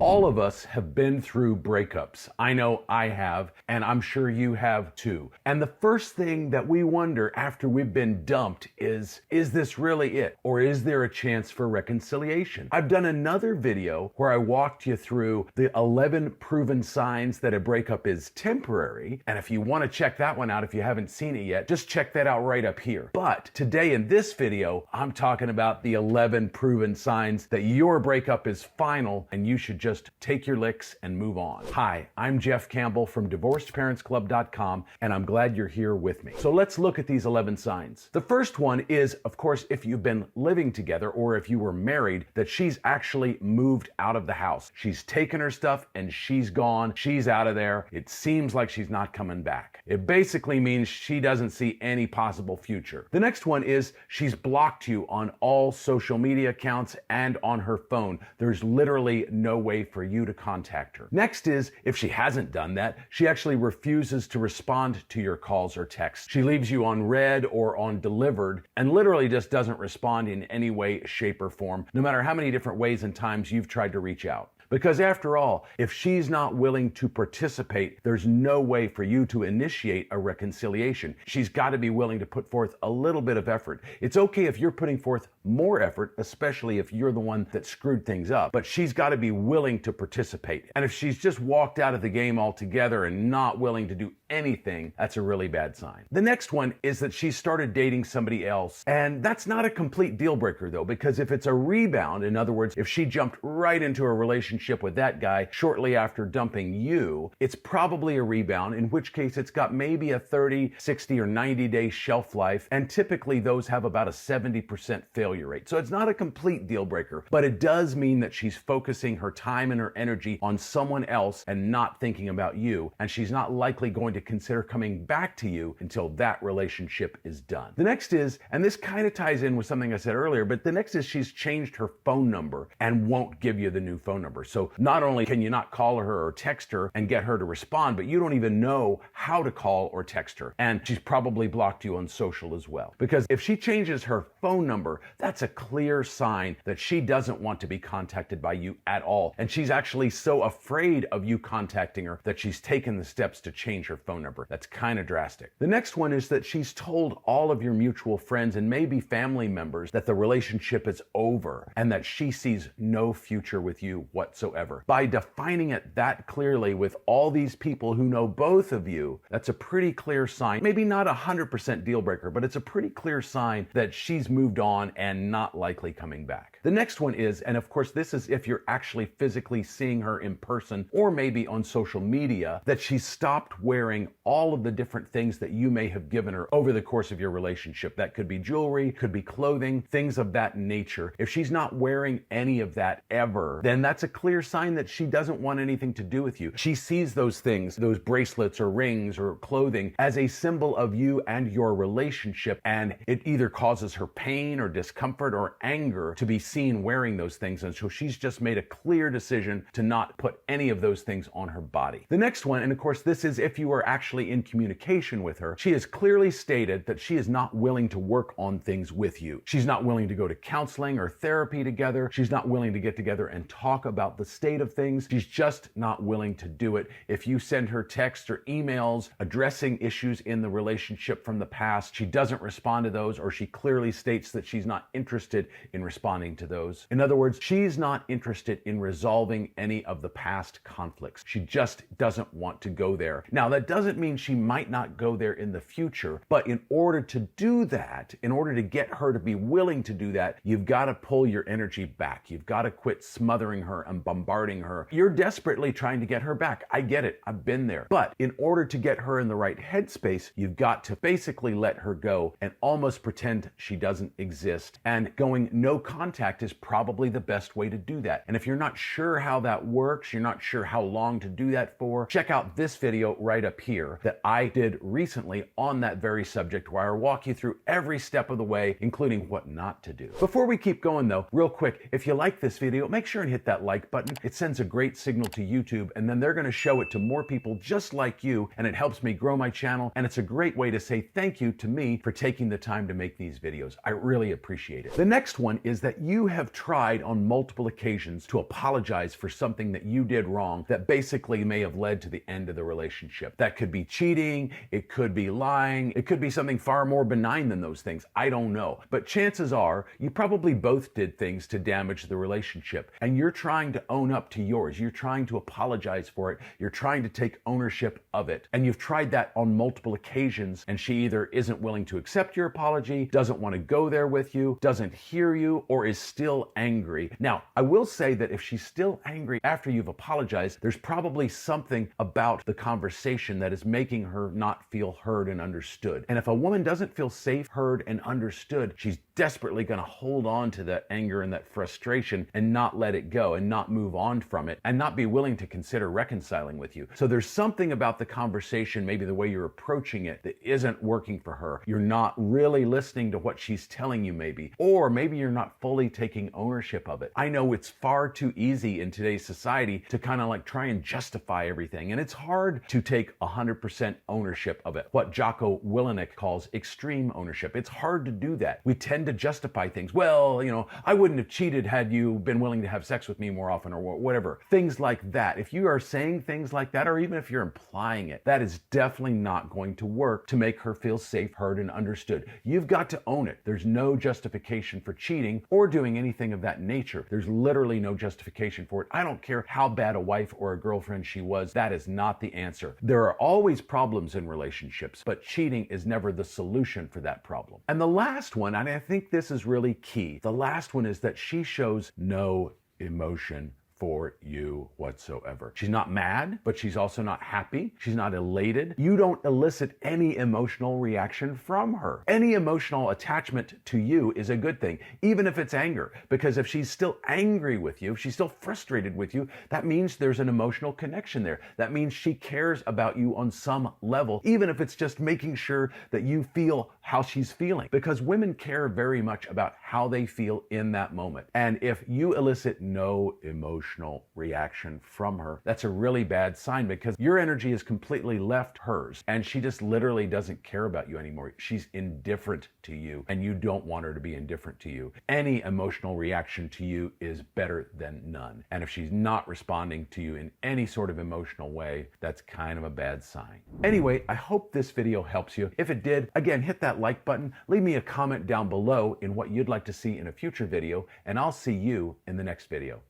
All of us have been through breakups. I know I have, and I'm sure you have too. And the first thing that we wonder after we've been dumped is this really it? Or is there a chance for reconciliation? I've done another video where I walked you through the 11 proven signs that a breakup is temporary. And if you want to check that one out, if you haven't seen it yet, just check that out right up here. But today in this video, I'm talking about the 11 proven signs that your breakup is final and you should just take your licks and move on. Hi, I'm Jeff Campbell from DivorcedParentsClub.com, and I'm glad you're here with me. So let's look at these 11 signs. The first one is, of course, if you've been living together or if you were married, that she's actually moved out of the house. She's taken her stuff and she's gone. She's out of there. It seems like she's not coming back. It basically means she doesn't see any possible future. The next one is she's blocked you on all social media accounts and on her phone. There's literally no way for you to contact her. Next is, if she hasn't done that, she actually refuses to respond to your calls or texts. She leaves you on read or on delivered and literally just doesn't respond in any way, shape, or form, no matter how many different ways and times you've tried to reach out. Because after all, if she's not willing to participate, there's no way for you to initiate a reconciliation. She's got to be willing to put forth a little bit of effort. It's okay if you're putting forth more effort, especially if you're the one that screwed things up, but she's got to be willing to participate. And if she's just walked out of the game altogether and not willing to do anything, that's a really bad sign. The next one is that she started dating somebody else. And that's not a complete deal breaker though, because if it's a rebound, in other words, if she jumped right into a relationship with that guy shortly after dumping you, it's probably a rebound, in which case it's got maybe a 30, 60, or 90-day shelf life, and typically those have about a 70% failure rate. So it's not a complete deal breaker, but it does mean that she's focusing her time and her energy on someone else and not thinking about you, and she's not likely going to consider coming back to you until that relationship is done. The next is, and this kind of ties in with something I said earlier, but the next is she's changed her phone number and won't give you the new phone number. So not only can you not call her or text her and get her to respond, but you don't even know how to call or text her. And she's probably blocked you on social as well. Because if she changes her phone number, that's a clear sign that she doesn't want to be contacted by you at all. And she's actually so afraid of you contacting her that she's taken the steps to change her phone number. That's kind of drastic. The next one is that she's told all of your mutual friends and maybe family members that the relationship is over and that she sees no future with you whatsoever. By defining it that clearly with all these people who know both of you, that's a pretty clear sign. Maybe not 100% deal breaker, but it's a pretty clear sign that she's moved on and not likely coming back. The next one is, and of course this is if you're actually physically seeing her in person or maybe on social media, that she's stopped wearing all of the different things that you may have given her over the course of your relationship. That could be jewelry, could be clothing, things of that nature. If she's not wearing any of that ever, then that's a clear sign that she doesn't want anything to do with you. She sees those things, those bracelets or rings or clothing, as a symbol of you and your relationship, and it either causes her pain or discomfort or anger to be seen wearing those things, and so she's just made a clear decision to not put any of those things on her body. The next one, and of course this is if you are actually in communication with her, she has clearly stated that she is not willing to work on things with you. She's not willing to go to counseling or therapy together. She's not willing to get together and talk about the state of things. She's just not willing to do it. If you send her texts or emails addressing issues in the relationship from the past, she doesn't respond to those, or she clearly states that she's not interested in responding to those. In other words, she's not interested in resolving any of the past conflicts. She just doesn't want to go there. Now, that doesn't mean she might not go there in the future, but in order to do that, in order to get her to be willing to do that, you've got to pull your energy back. You've got to quit smothering her and bombarding her. You're desperately trying to get her back. I get it. I've been there. But in order to get her in the right headspace, you've got to basically let her go and almost pretend she doesn't exist. And going no contact is probably the best way to do that. And if you're not sure how that works, you're not sure how long to do that for, check out this video right up here that I did recently on that very subject, where I walk you through every step of the way, including what not to do. Before we keep going though, real quick, if you like this video, make sure and hit that like like button, it sends a great signal to YouTube, and then they're going to show it to more people just like you, and it helps me grow my channel, and it's a great way to say thank you to me for taking the time to make these videos. I really appreciate it. The next one is that you have tried on multiple occasions to apologize for something that you did wrong that basically may have led to the end of the relationship. That could be cheating, it could be lying, it could be something far more benign than those things. I don't know. But chances are you probably both did things to damage the relationship, and you're trying to own up to yours. You're trying to apologize for it. You're trying to take ownership of it. And you've tried that on multiple occasions, and she either isn't willing to accept your apology, doesn't want to go there with you, doesn't hear you, or is still angry. Now, I will say that if she's still angry after you've apologized, there's probably something about the conversation that is making her not feel heard and understood. And if a woman doesn't feel safe, heard, and understood, she's desperately going to hold on to that anger and that frustration and not let it go and not move on from it and not be willing to consider reconciling with you. So there's something about the conversation, maybe the way you're approaching it, that isn't working for her. You're not really listening to what she's telling you maybe, or maybe you're not fully taking ownership of it. I know it's far too easy in today's society to kind of like try and justify everything, and it's hard to take 100% ownership of it, what Jocko Willink calls extreme ownership. It's hard to do that. We tend to justify things. Well, I wouldn't have cheated had you been willing to have sex with me more often, or whatever. Things like that. If you are saying things like that, or even if you're implying it, that is definitely not going to work to make her feel safe, heard, and understood. You've got to own it. There's no justification for cheating or doing anything of that nature. There's literally no justification for it. I don't care how bad a wife or a girlfriend she was. That is not the answer. There are always problems in relationships, but cheating is never the solution for that problem. And the last one, and I think this is really key, the last one is that she shows no emotion for you whatsoever. She's not mad, but she's also not happy. She's not elated. You don't elicit any emotional reaction from her. Any emotional attachment to you is a good thing, even if it's anger, because if she's still angry with you, if she's still frustrated with you, that means there's an emotional connection there. That means she cares about you on some level, even if it's just making sure that you feel how she's feeling, because women care very much about how they feel in that moment. And if you elicit no emotional reaction from her, that's a really bad sign, because your energy has completely left hers, and she just literally doesn't care about you anymore. She's indifferent to you, and you don't want her to be indifferent to you. Any emotional reaction to you is better than none. And if she's not responding to you in any sort of emotional way, that's kind of a bad sign. Anyway, I hope this video helps you. If it did, again, hit that like button, leave me a comment down below in what you'd like to see in a future video, and I'll see you in the next video.